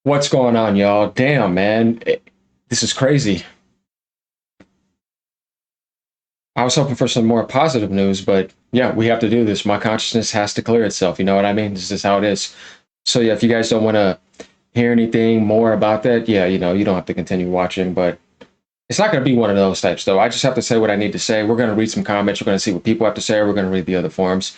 What's going on, y'all? Damn, man. This is crazy. I was hoping for some more positive news, but yeah, we have to do this. My consciousness has to clear itself. You know what I mean? This is how it is. So yeah, if you guys don't want to hear anything more about that, yeah, you don't have to continue watching, but it's not going to be one of those types, though. I just have to say what I need to say. We're going to read some comments. We're going to see what people have to say. We're going to read the other forums.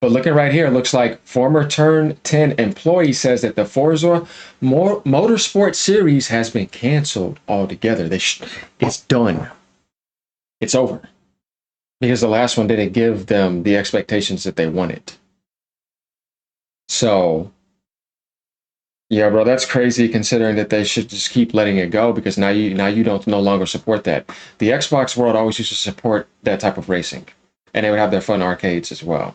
But looking right here, it looks like former Turn 10 employee says that the Forza Motorsport series has been canceled altogether. It's done. It's over. Because the last one didn't give them the expectations that they wanted. So, yeah, bro, that's crazy considering that they should just keep letting it go because now you don't no longer support that. The Xbox world always used to support that type of racing, and they would have their fun arcades as well.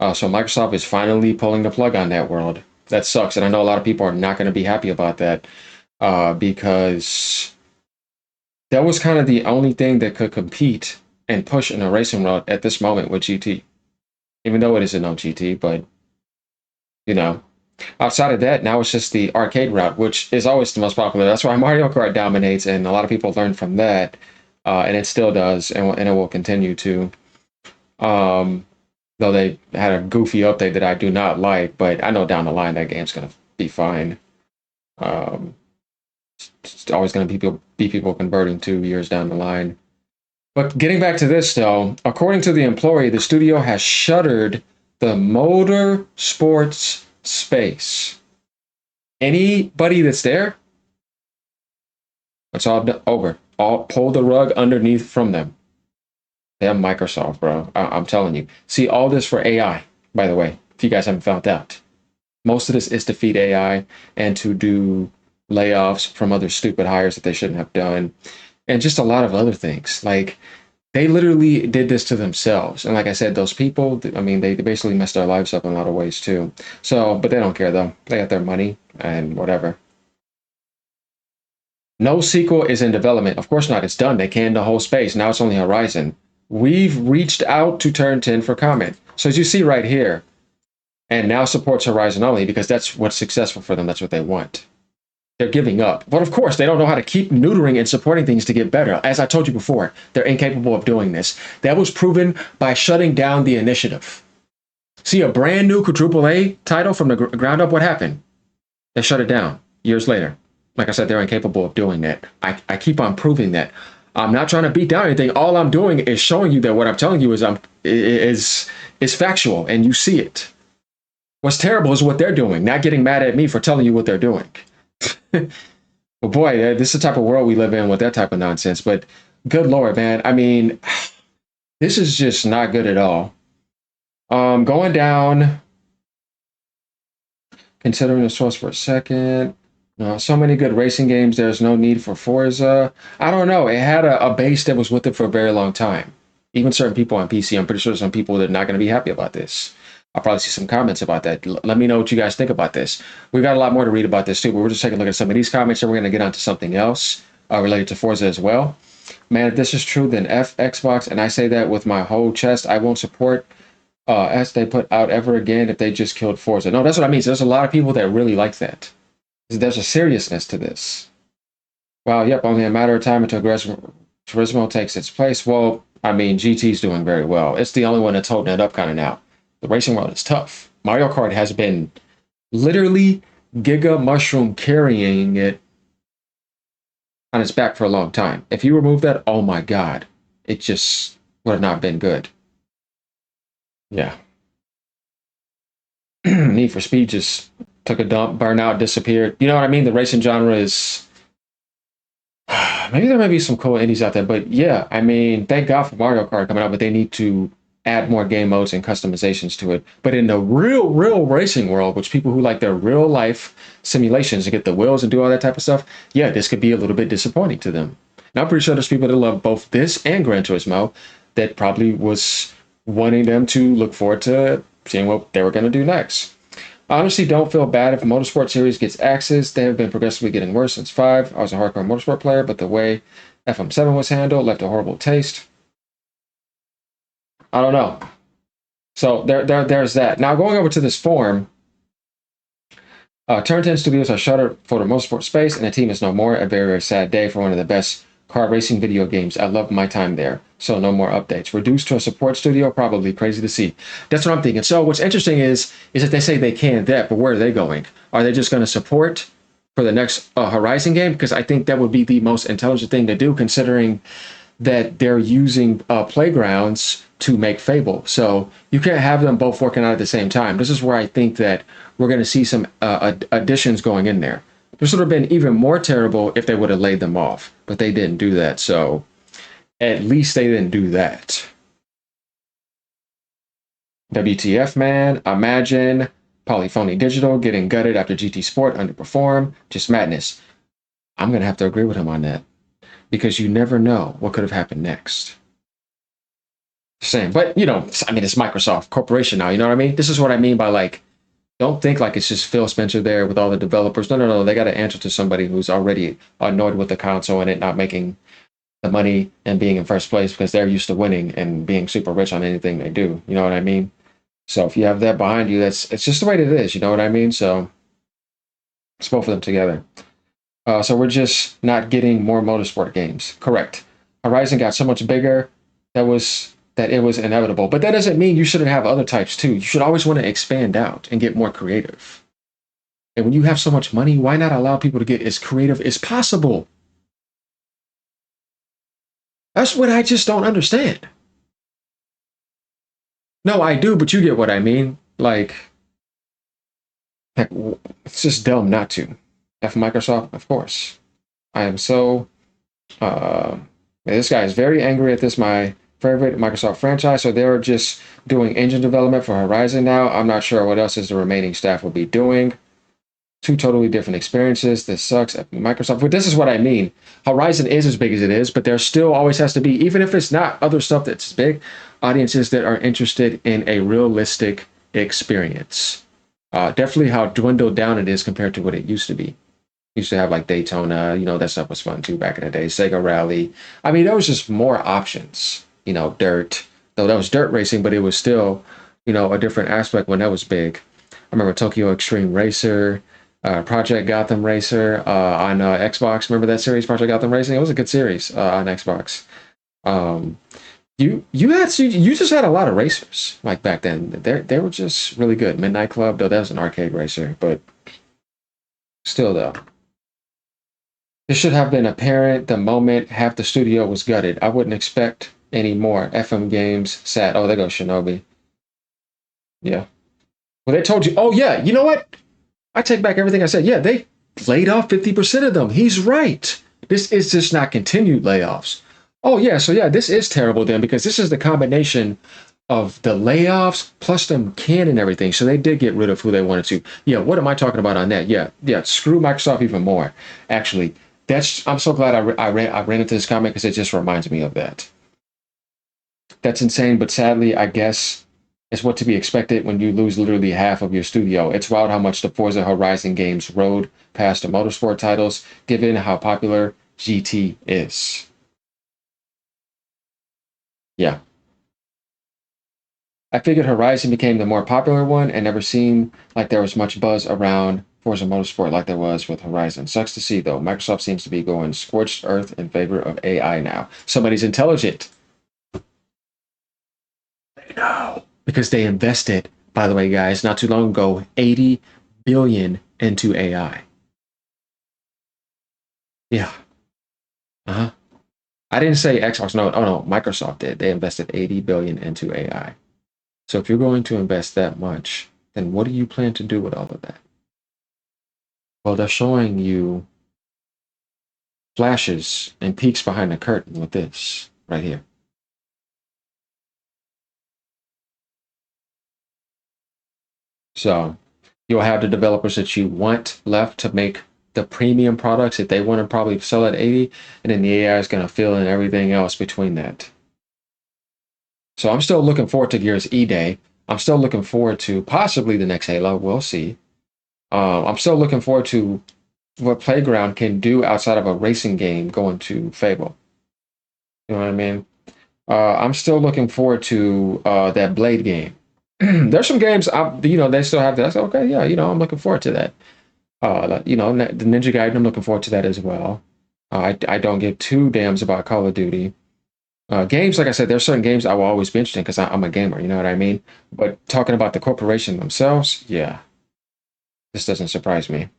So Microsoft is finally pulling the plug on that world. That sucks, and I know a lot of people are not going to be happy about that because that was kind of the only thing that could compete and push in a racing world at this moment with GT. Even though it isn't no GT, but you know, outside of that, now it's just the arcade route, which is always the most popular. That's why Mario Kart dominates, and a lot of people learn from that, and it still does, and it will continue to. Um, though they had a goofy update that I do not like, but I know down the line that game's gonna be fine. Um, it's always gonna be people converting 2 years down the line. But getting back to this, though, according to the employee, the studio has shuttered the motor sports space. Anybody that's there, it's all over. All pull the rug underneath from them. Damn Microsoft, bro. I'm telling you. See, all this for AI, by the way, if you guys haven't found out. Most of this is to feed AI and to do layoffs from other stupid hires that they shouldn't have done. And just a lot of other things. Like, they literally did this to themselves. And like I said, those people, I mean, they basically messed their lives up in a lot of ways too. So, but they don't care though. They got their money and whatever. No sequel is in development. Of course not. It's done. They canned the whole space. Now it's only Horizon. We've reached out to Turn 10 for comment. So as you see right here, and now supports Horizon only because that's what's successful for them. That's what they want. They're giving up. But of course, they don't know how to keep neutering and supporting things to get better. As I told you before, they're incapable of doing this. That was proven by shutting down the initiative. See, a brand new quadruple A title from the ground up, what happened? They shut it down years later. Like I said, they're incapable of doing that. I keep on proving that. I'm not trying to beat down anything. All I'm doing is showing you that what I'm telling you is factual, and you see it. What's terrible is what they're doing, not getting mad at me for telling you what they're doing. Well, boy, this is the type of world we live in with that type of nonsense. But good Lord, man. I mean, this is just not good at all. Going down, considering the source for a second. So many good racing games. There's no need for Forza. I don't know. It had a base that was with it for a very long time. Even certain people on PC, I'm pretty sure some people that are not going to be happy about this. I'll probably see some comments about that. Let me know what you guys think about this. We've got a lot more to read about this too, but we're just taking a look at some of these comments and we're going to get onto something else related to Forza as well. Man, if this is true, then F Xbox, and I say that with my whole chest. I won't support as they put out ever again if they just killed Forza. No, that's what I mean. So there's a lot of people that really like that. There's a seriousness to this. Well, yep, only a matter of time until Turismo takes its place. Well, I mean, GT's doing very well. It's the only one that's holding it up kind of now. The racing world is tough. Mario Kart has been literally Giga Mushroom carrying it on its back for a long time. If you remove that, oh my God, it just would have not been good. Yeah. Need for Speed just took a dump, burnout, disappeared. You know what I mean? The racing genre is. Maybe there might be some cool indies out there, but yeah, I mean, thank God for Mario Kart coming out, but they need to add more game modes and customizations to it. But in the real racing world, which people who like their real life simulations to get the wheels and do all that type of stuff, yeah, this could be a little bit disappointing to them. Now, I'm pretty sure there's people that love both this and Gran Turismo that probably was wanting them to look forward to seeing what they were going to do next. I honestly don't feel bad if the Motorsport series gets axes. They have been progressively getting worse since 5. I was a hardcore Motorsport player, but the way FM7 was handled left a horrible taste. I don't know. So there's that. Now going over to this forum, Turn 10 studios are shuttered for the Motorsport space, and the team is no more. A very, very sad day for one of the best car racing video games. I loved my time there. So no more updates. Reduced to a support studio, probably crazy to see. That's what I'm thinking. So what's interesting is that they say they can that, but where are they going? Are they just going to support for the next Horizon game? Because I think that would be the most intelligent thing to do, considering that they're using playgrounds to make Fable. So you can't have them both working out at the same time. This is where I think that we're going to see some additions going in there. This would have been even more terrible if they would have laid them off, but they didn't do that. So at least they didn't do that. WTF, man. Imagine Polyphony Digital getting gutted after GT Sport underperformed. Just madness. I'm going to have to agree with him on that, because you never know what could have happened next. Same, but you know, I mean, it's Microsoft Corporation now. You know what I mean? This is what I mean by like, don't think like it's just Phil Spencer there with all the developers. No, no, no. They got to answer to somebody who's already annoyed with the console and it not making the money and being in first place, because they're used to winning and being super rich on anything they do. You know what I mean? So if you have that behind you, it's just the way it is. You know what I mean? So it's both of them together. So we're just not getting more motorsport games. Correct. Horizon got so much bigger that it was inevitable. But that doesn't mean you shouldn't have other types too. You should always want to expand out and get more creative. And when you have so much money, why not allow people to get as creative as possible? That's what I just don't understand. No, I do, but you get what I mean. Like, it's just dumb not to. F Microsoft, of course. I am so. Uh, this guy is very angry at this, my favorite Microsoft franchise. So they're just doing engine development for Horizon now. I'm not sure what else is the remaining staff will be doing. Two totally different experiences. This sucks at Microsoft. But this is what I mean. Horizon is as big as it is, but there still always has to be, even if it's not other stuff that's big, audiences that are interested in a realistic experience. Definitely how dwindled down it is compared to what it used to be. Used to have like Daytona, you know, that stuff was fun too back in the day. Sega Rally. I mean, there was just more options. You know, dirt. Though that was dirt racing, but it was still, you know, a different aspect when that was big. I remember Tokyo Extreme Racer, Project Gotham Racer on Xbox. Remember that series, Project Gotham Racing? It was a good series on Xbox. Um, you just had a lot of racers like back then. They were just really good. Midnight Club, though that was an arcade racer, but still though. This should have been apparent the moment half the studio was gutted. I wouldn't expect any more. FM Games, sad. Oh, there goes Shinobi. Yeah. Well, they told you. Oh, yeah. You know what? I take back everything I said. Yeah, they laid off 50% of them. He's right. This is just not continued layoffs. Oh, yeah. So, yeah, this is terrible then, because this is the combination of the layoffs plus them canning everything. So they did get rid of who they wanted to. Yeah, what am I talking about on that? Yeah, yeah, screw Microsoft even more. Actually, I'm so glad I ran into this comment, because it just reminds me of that. That's insane, but sadly, I guess it's what to be expected when you lose literally half of your studio. It's wild how much the Forza Horizon games rode past the motorsport titles, given how popular GT is. Yeah. I figured Horizon became the more popular one and never seemed like there was much buzz around Forza Motorsport like there was with Horizon. Sucks to see, though. Microsoft seems to be going scorched earth in favor of AI now. Somebody's intelligent. They know. Because they invested, by the way, guys, not too long ago, 80 billion into AI. Yeah. Uh-huh. I didn't say Xbox. No, oh no, Microsoft did. They invested 80 billion into AI. So if you're going to invest that much, then what do you plan to do with all of that? Well, they're showing you flashes and peeks behind the curtain with this right here. So you'll have the developers that you want left to make the premium products that they want to probably sell at 80, and then the AI is going to fill in everything else between that. So I'm still looking forward to Gears E Day. I'm still looking forward to possibly the next Halo. We'll see. I'm still looking forward to what Playground can do outside of a racing game going to Fable. You know what I mean? I'm still looking forward to that Blade game. There's some games, they still have that. Okay, yeah, I'm looking forward to that. The Ninja Gaiden, I'm looking forward to that as well. I don't give two damns about Call of Duty. Games, like I said, there's certain games I will always be interested in because I'm a gamer, you know what I mean? But talking about the corporation themselves, yeah, this doesn't surprise me.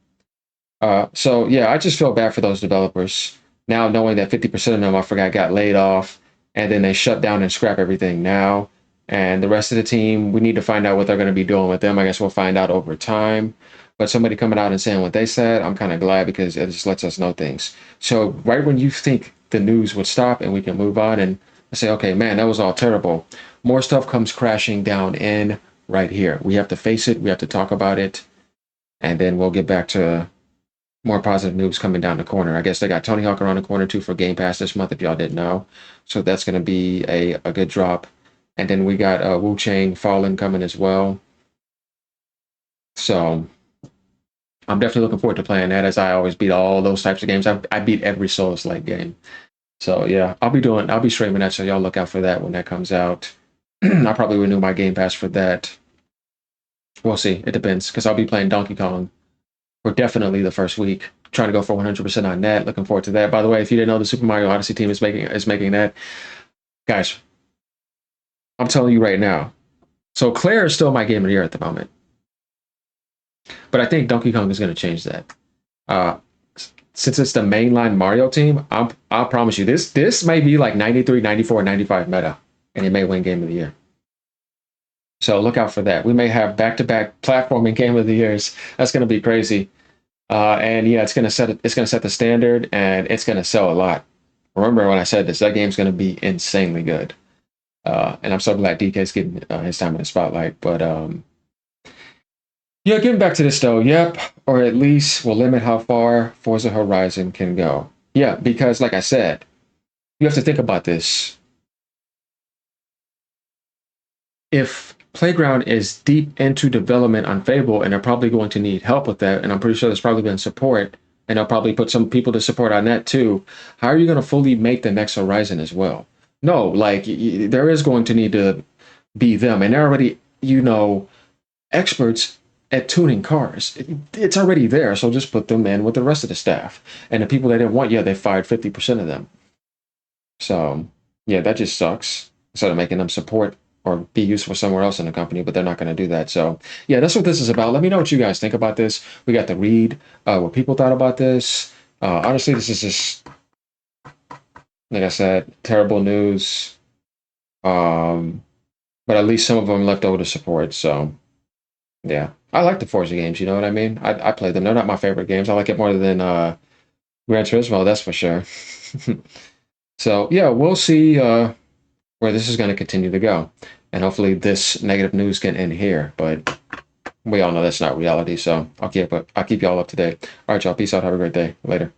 So yeah, I just feel bad for those developers now, knowing that 50% of them, I forgot, got laid off, and then they shut down and scrap everything now. And the rest of the team, we need to find out what they're going to be doing with them. I guess we'll find out over time. But somebody coming out and saying what they said, I'm kind of glad because it just lets us know things. So right when you think the news would stop and we can move on and say, okay, man, that was all terrible, more stuff comes crashing down in right here. We have to face it. We have to talk about it, and then we'll get back to more positive news coming down the corner. I guess they got Tony Hawk around the corner too for Game Pass this month, if y'all didn't know. So that's going to be a good drop. And then we got Wu Chang Fallen coming as well. So I'm definitely looking forward to playing that, as I always beat all those types of games. I beat every Souls-like game. So yeah, I'll be streaming that, so y'all look out for that when that comes out. I'll probably renew my Game Pass for that. We'll see. It depends, because I'll be playing Donkey Kong for definitely the first week. Trying to go for 100% on that. Looking forward to that. By the way, if you didn't know, the Super Mario Odyssey team is making that. Guys, I'm telling you right now. So Claire is still my game of the year at the moment, but I think Donkey Kong is going to change that. Uh, since it's the mainline Mario team, I'll promise you this may be like 93, 94, 95 meta, and it may win game of the year. So look out for that. We may have back-to-back platforming game of the years. That's going to be crazy. And yeah, it's gonna set the standard, and it's gonna sell a lot. Remember when I said this, that game's gonna be insanely good. And I'm so glad DK's getting his time in the spotlight. But yeah, getting back to this though, yep, or at least we'll limit how far Forza Horizon can go. Yeah, because like I said, you have to think about this. If Playground is deep into development on Fable, and they're probably going to need help with that, and I'm pretty sure there's probably been support, and they'll probably put some people to support on that too. How are you going to fully make the next Horizon as well? No, like there is going to need to be them, and they're already, experts at tuning cars. It's already there, so just put them in with the rest of the staff. And the people they didn't want, yeah, they fired 50% of them. So yeah, that just sucks. Instead of making them support or be useful somewhere else in the company, but they're not going to do that. So yeah, that's what this is about. Let me know what you guys think about this. We got to read what people thought about this. Honestly, this is just, like I said, terrible news. But at least some of them left over to support. So yeah, I like the Forza games. You know what I mean? I play them. They're not my favorite games. I like it more than Gran Turismo. That's for sure. So yeah, we'll see where this is going to continue to go, and hopefully this negative news can end here. But we all know that's not reality. So I'll keep y'all up to date. All right, y'all. Peace out. Have a great day. Later.